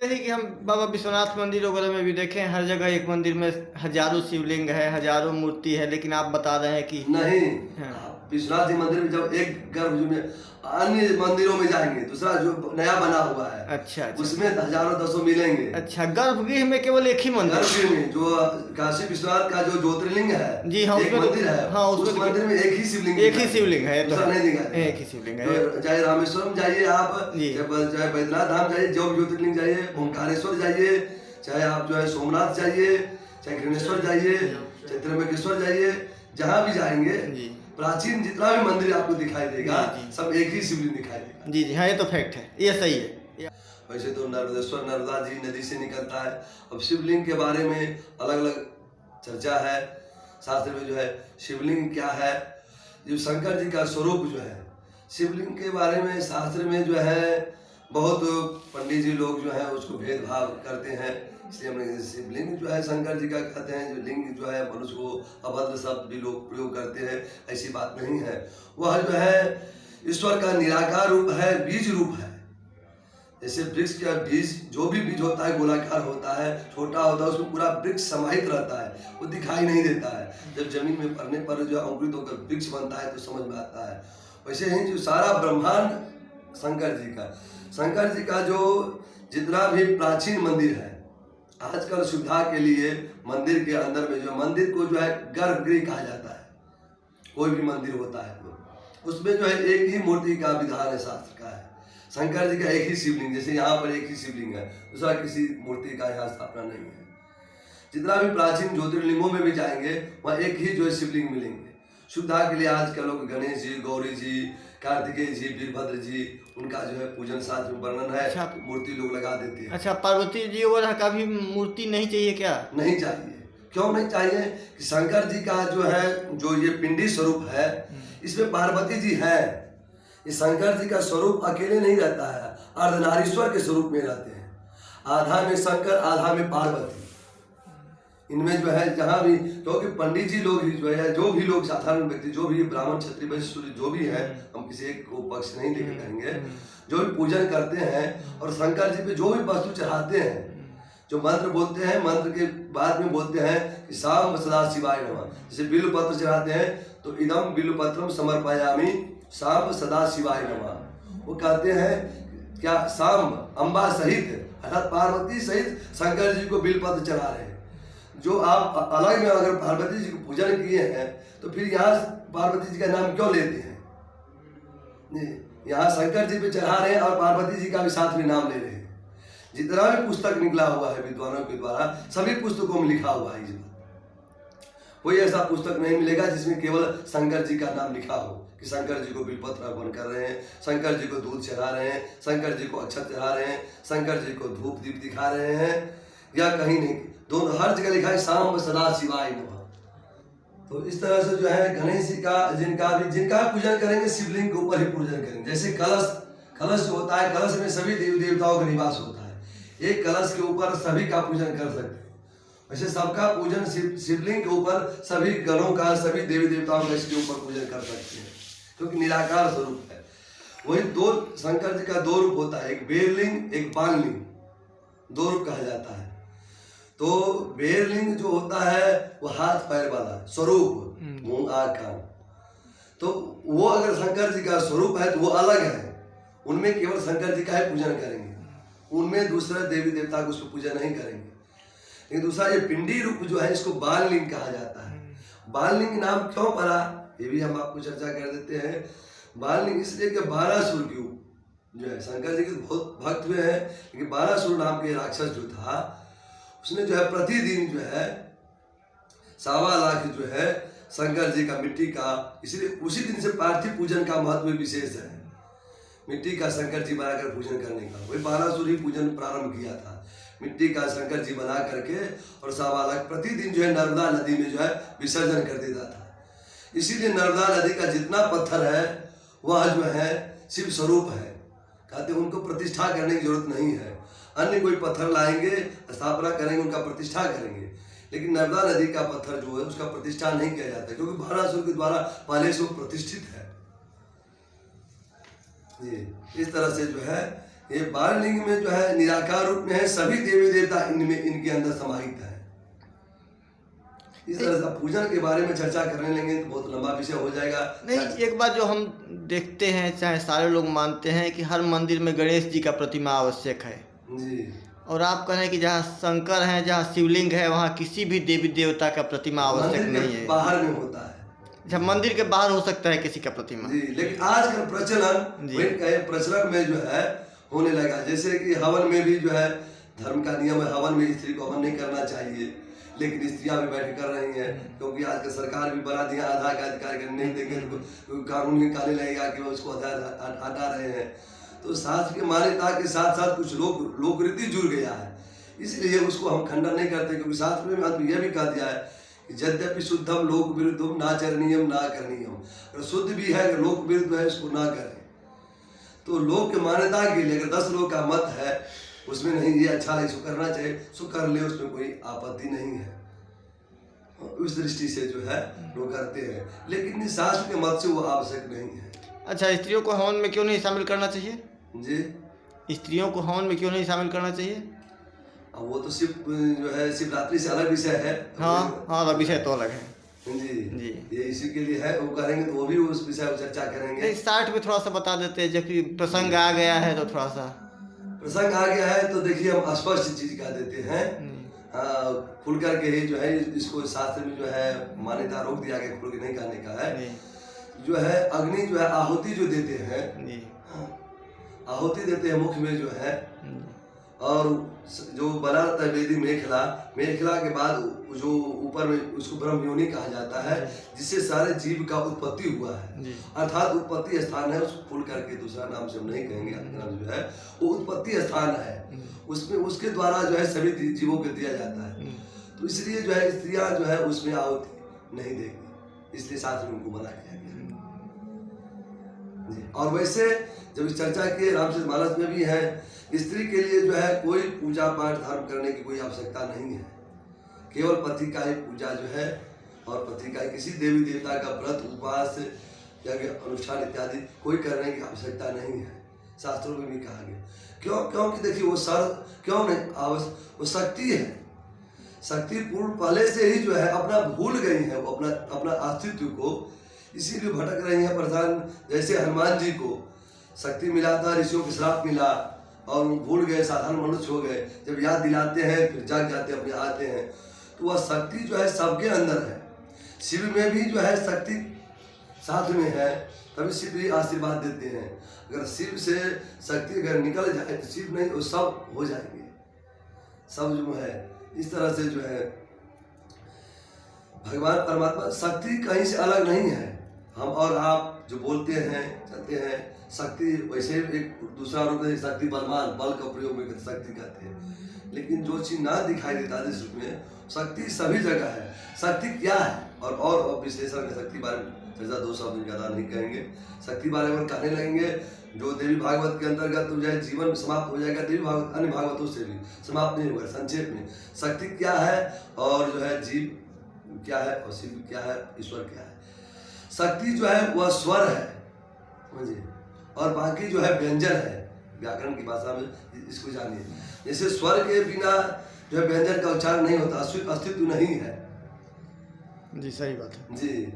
जैसे कि हम बाबा विश्वनाथ मंदिर वगैरह में भी देखें, हर जगह एक मंदिर में हजारों शिवलिंग है, हजारों मूर्ति है, लेकिन आप बता रहे हैं कि नहीं, हाँ, आप विश्वनाथ जी मंदिर में जब एक गर्भ में अन्य मंदिरों में जाएंगे, दूसरा जो नया बना हुआ है अच्छा अच्छा उसमें हजारों दसों मिलेंगे। अच्छा। गर्भगृह में केवल एक ही मंदिर? गर्भगृह में जो काशी विश्वनाथ का जो ज्योतिर्लिंग है, जी हाँ, एक उसमें तो मंदिर है, हाँ उस उसमें तो मंदिर में एक ही शिवलिंग एक ही दिखाई शिवलिंग है, ये तो दूसरा है, नहीं दिखाई एक ही शिवलिंग है। तो चाहे रामेश्वरम जाइए आप, जी चाहे बैद्यनाथ धाम जाइए, जो भी ज्योतिर्लिंग जाइए, ओंकारेश्वर जाइए, चाहे आप जो है सोमनाथ जाइए, चाहे घृणेश्वर जाइए, चाहे त्र्यंबकेश्वर जाइए, जहाँ भी जाएंगे जी प्राचीन जितना भी मंदिर आपको दिखाई देगा जी जी सब एक ही शिवलिंग दिखाई देगा। जी जी हाँ, ये तो फैक्ट है, ये सही है। वैसे तो नर्मदेश्वर नर्मदा जी नदी से निकलता है। अब शिवलिंग के बारे में अलग अलग चर्चा है शास्त्र में, जो है शिवलिंग क्या है, जो शंकर जी का स्वरूप जो है, शिवलिंग के बारे में शास्त्र में जो है बहुत पंडित जी लोग जो है उसको भेदभाव करते हैं, इसलिए हम शिवलिंग जो है शंकर जी का कहते हैं। जो लिंग जो है मनुष्य को अभद्र शब्द भी लोग प्रयोग करते हैं, ऐसी बात नहीं है। वह जो है ईश्वर का निराकार रूप है, बीज रूप है। जैसे वृक्ष का बीज, जो भी बीज होता है गोलाकार होता है, छोटा होता है, उसमें पूरा वृक्ष समाहित रहता है, वो दिखाई नहीं देता है। जब जमीन में पड़ने पर जो अंकुरित होकर वृक्ष बनता है तो समझ में आता है। वैसे ही जो सारा ब्रह्मांड शंकर जी का जो जितना भी प्राचीन मंदिर है, आजकल सुविधा के लिए मंदिर के अंदर में जो मंदिर को जो है गर्भगृह कहा जाता है। कोई भी मंदिर होता है तो उसमें जो है एक ही मूर्ति का विधान है, शास्त्र का है। शंकर जी का एक ही शिवलिंग, जैसे यहाँ पर एक ही शिवलिंग है, दूसरा किसी मूर्ति का यहाँ स्थापना नहीं है। जितना भी प्राचीन ज्योतिर्लिंगों में भी जाएंगे वहाँ एक ही जो है शिवलिंग मिलेंगे। सुविधा के लिए आज के लोग गणेश जी, गौरी जी, कार्तिकेय जी, वीरभद्र जी, उनका जो है पूजन शास्त्र में वर्णन है। अच्छा मूर्ति लोग लगा देते हैं। अच्छा, पार्वती जी वगैरह का भी मूर्ति नहीं चाहिए क्या? नहीं चाहिए। क्यों नहीं चाहिए? कि शंकर जी का जो है जो ये पिंडी स्वरूप है, इसमें पार्वती जी है। ये शंकर जी का स्वरूप अकेले नहीं रहता है, अर्धनारीश्वर के स्वरूप में रहते हैं। आधा में शंकर, आधा में पार्वती। इनमें जो है जहाँ भी, क्योंकि पंडित जी लोग ही जो है, जो भी लोग साधारण व्यक्ति, जो भी ब्राह्मण क्षत्रिय वैश्य शूद्र जो भी है, हम किसी एक को पक्ष नहीं लेके कहेंगे, जो भी पूजन करते हैं और शंकर जी पे जो भी वस्तु चढ़ाते हैं, जो मंत्र बोलते हैं, मंत्र के बाद में बोलते हैं कि साम सदा शिवाय नमः। जैसे बिल्व पत्र चढ़ाते हैं तो इदम बिल्व पत्रम समर्पयामि साम सदा शिवाय नमः। वो कहते हैं क्या, शाम अम्बा सहित अर्थात पार्वती सहित शंकर जी को बिल्व पत्र चढ़ा रहे हैं। जो आप अलग में अगर पार्वती जी को पूजन किए हैं तो फिर यहाँ पार्वती जी का नाम क्यों लेते हैं? यहाँ शंकर जी पे चढ़ा रहे हैं और पार्वती जी का भी साथ में नाम ले रहे हैं। जितना भी पुस्तक निकला हुआ है विद्वानों के द्वारा, सभी पुस्तकों में लिखा हुआ है इस बात। कोई ऐसा पुस्तक नहीं मिलेगा जिसमें केवल शंकर जी का नाम लिखा हो कि शंकर जी को बिलपत्र अर्पण कर रहे हैं, शंकर जी को दूध चढ़ा रहे हैं, शंकर जी को अक्षत चढ़ा रहे हैं, शंकर जी को धूप दीप दिखा रहे हैं, या कहीं नहीं। दोनों हर जगह लिखा है शाम सदा शिवाय नमः। तो इस तरह से जो है गणेश जी का जिनका पूजन करेंगे शिवलिंग के ऊपर ही पूजन करेंगे। जैसे कलश जो होता है, कलश में सभी देवी देवताओं का निवास होता है, एक कलश के ऊपर सभी का पूजन कर सकते हैं। वैसे सबका पूजन शिवलिंग के ऊपर सभी गणों का, सभी देवी देवताओं का इसके ऊपर पूजन कर सकते हैं, क्योंकि निराकार स्वरूप है। वही दो शंकर जी का दो रूप होता है, एक बेरलिंग एक बाललिंग, दो रूप कहा जाता है। तो बेरलिंग जो होता है वो हाथ पैर वाला स्वरूप, मुंह आँख कान, तो वो अगर शंकर जी का स्वरूप है तो वो अलग है, उनमें केवल शंकर जी का ही पूजन करेंगे, उनमें दूसरा देवी देवता को उसको पूजा नहीं करेंगे। लेकिन दूसरा ये पिंडी रूप जो है इसको बाललिंग कहा जाता है। बाललिंग नाम क्यों पड़ा ये भी हम आपको चर्चा कर देते हैं। बाललिंग इसलिए कि 12 सूर की जो है, शंकर जी के बहुत भक्त हुए हैं, लेकिन 12 सूर नाम के राक्षस जो था उसने जो है प्रतिदिन जो है 1.25 लाख जो है शंकर जी का मिट्टी का, इसलिए उसी दिन से पार्थिव पूजन का महत्व विशेष है। मिट्टी का शंकर जी बनाकर पूजन करने का, वही 12 सूर ही पूजन प्रारंभ किया था, मिट्टी का शंकर जी बना करके, और 1.25 लाख प्रतिदिन जो है नर्मदा नदी में जो है विसर्जन कर देता था। इसीलिए नर्मदा नदी का जितना पत्थर है वह जो है शिव स्वरूप है, कहते हैं उनको प्रतिष्ठा करने की जरूरत नहीं है। अन्य कोई पत्थर लाएंगे, स्थापना करेंगे, उनका प्रतिष्ठा करेंगे, लेकिन नर्मदा नदी का पत्थर जो है उसका प्रतिष्ठा नहीं किया जाता, क्योंकि 12 सूर के द्वारा पहले से वो प्रतिष्ठित है। जी इस तरह से जो है ये 12 लिंग में जो है निराकार रूप में है, सभी देवी देवता इनमें इनके अंदर समाहित है। इस तरह से पूजन के बारे में चर्चा करने लेंगे तो बहुत लंबा विषय हो जाएगा। नहीं, एक बात जो हम देखते हैं, चाहे सारे लोग मानते हैं कि हर मंदिर में गणेश जी का प्रतिमा आवश्यक है जी। और आप कह रहे हैं कि जहाँ शंकर हैं, जहाँ शिवलिंग है, वहाँ किसी भी देवी देवता का प्रतिमा आवश्यक नहीं है। बाहर में होता है, जब मंदिर के बाहर हो सकता है किसी का प्रतिमा जी। लेकिन आजकल प्रचलन में जो है होने लगा, जैसे कि हवन में भी जो है धर्म का नियम है, हवन में स्त्री को हवन नहीं करना चाहिए, लेकिन स्त्रियां भी बैठ कर रही हैं, क्योंकि आजकल सरकार भी बना दिया आधार का अधिकार नहीं देंगे तो कानून निकालने लगेगा कि वो उसको हटा रहे हैं। तो शास्त्र की मान्यता के साथ साथ कुछ लोकरीति जुड़ गया है, इसलिए उसको हम खंडन नहीं करते, क्योंकि शास्त्र में अंत यह भी कह दिया है कि यद्यपि शुद्धम लोक विरुद्धम ना चरणीयम ना करणीयम, अगर शुद्ध भी है अगर लोक विरुद्ध है इसको ना करें। तो लोक की मान्यता के लिए अगर 10 लोग का मत है उसमें नहीं ये अच्छा है इसको करना चाहिए, सो कर ले, उसमें कोई आपत्ति नहीं है। उस दृष्टि से जो है लोग करते हैं, लेकिन शास्त्र के मत से वो आवश्यक नहीं है। अच्छा, स्त्रियों को हवन में क्यों नहीं शामिल करना चाहिए? जी, स्त्रियों को हवन में क्यों नहीं शामिल करना चाहिए? अब वो तो सिर्फ जो है शिवरात्रि से अलग विषय है। हाँ, विषय तो अलग है जी। ये इसी के लिए है, वो करेंगे तो वो भी उस विषय पर चर्चा करेंगे। स्टार्ट में थोड़ा सा बता देते हैं, जबकि प्रसंग आ गया है तो थोड़ा सा प्रसंग आ गया है तो देखिए हम स्पष्ट चीज कह देते हैं, खुल करके ही जो है इसको शास्त्र में जो है मान्यता रोक दिया गया, खुल के नहीं कहने का है। जो है अग्नि जो है आहुति जो देते हैं, आहुति देते हैं मुख में जो है, और जो बना रहता है वेदी मेखला के बाद जो ऊपर में उसको ब्रह्म योनि कहा जाता है, जिससे सारे जीव का उत्पत्ति हुआ है, अर्थात उत्पत्ति स्थान है। उसको खुल करके दूसरा नाम से हम नहीं कहेंगे, नाम जो है वो उत्पत्ति स्थान है, उसमें उसके द्वारा जो है सभी जीवों को दिया जाता है। तो इसलिए जो है स्त्रियां जो है उसमें आहुति नहीं देगी, इसलिए शास्त्र में उनको मना किया गया। और वैसे जब इस चर्चा के रामचरित मानस में भी है, स्त्री के लिए जो है कोई पूजा पाठ धर्म करने की कोई आवश्यकता नहीं है, केवल पति का ही पूजा जो है और पति का किसी देवी देवता का व्रत उपवास या अनुष्ठान इत्यादि कोई करने की आवश्यकता नहीं है, शास्त्रों में भी कहा गया। क्योंकि देखिए वो क्यों नहीं, वो शक्ति है, शक्ति पूर्ण पहले से ही जो है अपना भूल गई है, वो अपना अस्तित्व को इसीलिए भटक रही है परेशान। जैसे हनुमान जी को शक्ति मिला था, ऋषियों के श्राप मिला और वो भूल गए, साधारण मनुष्य हो गए, जब याद दिलाते हैं फिर जाग जाते अपने आते हैं। तो वह शक्ति जो है सबके अंदर है, शिव में भी जो है शक्ति साथ में है, तभी शिव भी आशीर्वाद देते हैं। अगर शिव से शक्ति अगर निकल जाए तो शिव नहीं, वो सब हो जाएंगे, सब जो है इस तरह से जो है भगवान परमात्मा शक्ति कहीं से अलग नहीं है। हम और आप जो बोलते हैं चलते हैं, शक्ति वैसे एक दूसरा रूप है, शक्ति बलवान, बल का प्रयोग में शक्ति कहते हैं, लेकिन जो चीज ना दिखाई देता जिस रूप में, शक्ति सभी जगह है। शक्ति क्या है और विश्लेषण के शक्ति बारे में चर्चा 2 शब्द ज्यादा नहीं कहेंगे, शक्ति बारे में कहने लगेंगे। जो देवी भागवत के अंतर्गत तो जो है जीवन समाप्त हो जाएगा, देवी भागवत अन्य भागवतों से भी समाप्त नहीं होगा। संक्षेप में शक्ति क्या है और जो है जीव क्या है और शिव क्या है, ईश्वर क्या है। शक्ति जो है वह स्वर है समझिए, और बाकी जो है व्यंजन है, व्याकरण की भाषा में इसको जानिए। जैसे स्वर के बिना जो है व्यंजन का उच्चारण नहीं होता, अस्तित्व नहीं है। जी सही बात है जी।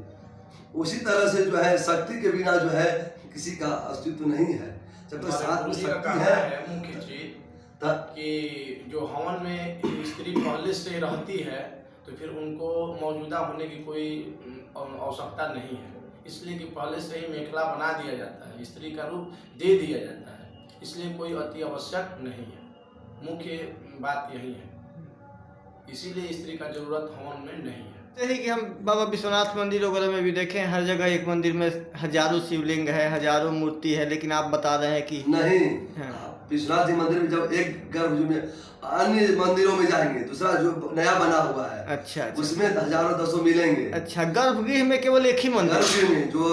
उसी तरह से जो है शक्ति के बिना जो है किसी का अस्तित्व नहीं है। जब तक साथ में शक्ति है, मुख्य चीज कि जो हवन में स्त्री पहले से रहती है तो फिर उनको मौजूदा होने की कोई आवश्यकता नहीं है, इसलिए कि पहले से ही मेखला बना दिया जाता है, स्त्री का रूप दे दिया जाता है, इसलिए कोई अति आवश्यक नहीं है। मुख्य बात यही है, इसीलिए स्त्री का जरूरत हवन में नहीं है। जैसे कि हम बाबा विश्वनाथ मंदिर वगैरह में भी देखें, हर जगह एक मंदिर में हजारों शिवलिंग है, हजारों मूर्ति है, लेकिन आप बता रहे हैं कि नहीं। विश्वनाथ जी मंदिर में जब एक गर्भ में अन्य मंदिरों में जाएंगे, दूसरा जो नया बना हुआ है, अच्छा, उसमें हजारों दसों मिलेंगे। अच्छा, गर्भगृह में केवल एक ही मंदिर, गर्भगृह में जो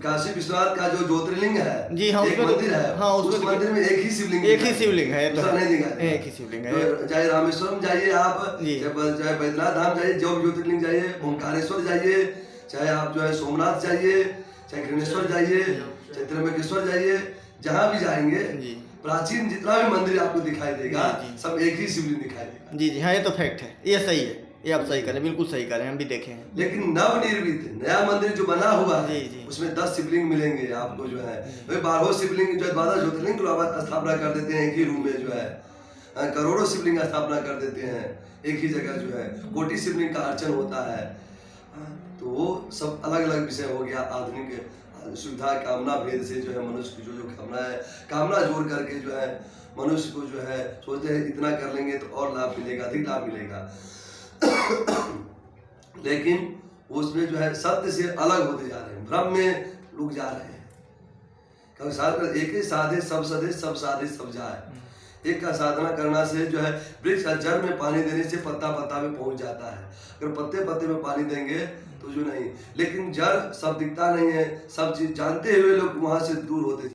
काशी विश्वनाथ का जो ज्योतिर्लिंग है, जी हाँ, एक मंदिर है, हाँ, उस मंदिर में एक ही शिवलिंग है, एक ही शिवलिंग है। चाहे रामेश्वरम जाइए आप, चाहे बैद्यनाथ धाम जाइए, जो ज्योतिर्लिंग जाइए, ओंकारेश्वर जाइए, चाहे आप जो है सोमनाथ जाइए, चाहे घृणेश्वर जाइए, चाहे त्र्यंबकेश्वर जाइए, जहाँ भी जाएंगे प्राचीन जितना भी मंदिर आपको दिखाई देगा जी। सब एक ही शिवलिंग दिखाई देगा। जी जी हाँ, ये तो फैक्ट है, ये सही है, ये आप सही करें, बिल्कुल सही करें, हम भी देखे हैं। लेकिन नवनिर्मित नया मंदिर जो बना हुआ है जी, जी। उसमें 10 शिवलिंग मिलेंगे आपको जो है। वही 12 शिवलिंग जो 12 ज्योतिर्लिंग को स्थापना कर देते हैं एक ही रूम में जो है। करोड़ों शिवलिंग का स्थापना कर देते हैं एक ही जगह जो है। कोटि शिवलिंग का अर्चन होता है। तो वो सब अलग अलग विषय हो गया। आधुनिक सुविधा कामना भेद से जो है मनुष्य की जो कामना है, कामना जोड़ करके जो है मनुष्य को जो है सोचते हैं इतना कर लेंगे तो और लाभ मिलेगा, अधिक लाभ मिलेगा। लेकिन उसमें जो है सत्य से अलग होते जा रहे हैं, भ्रम में लोग जा रहे हैं। क्योंकि शास्त्र एक ही साधे सब सदे, सब साधे सब जाए। एक का साधना करना से जो है वृक्ष का जड़ में पानी देने से पत्ता पत्ता में पहुंच जाता है। अगर पत्ते पत्ते में पानी देंगे तो जो नहीं, लेकिन जड़ सब दिखता नहीं है, सब चीज जानते हुए लोग वहां से दूर होते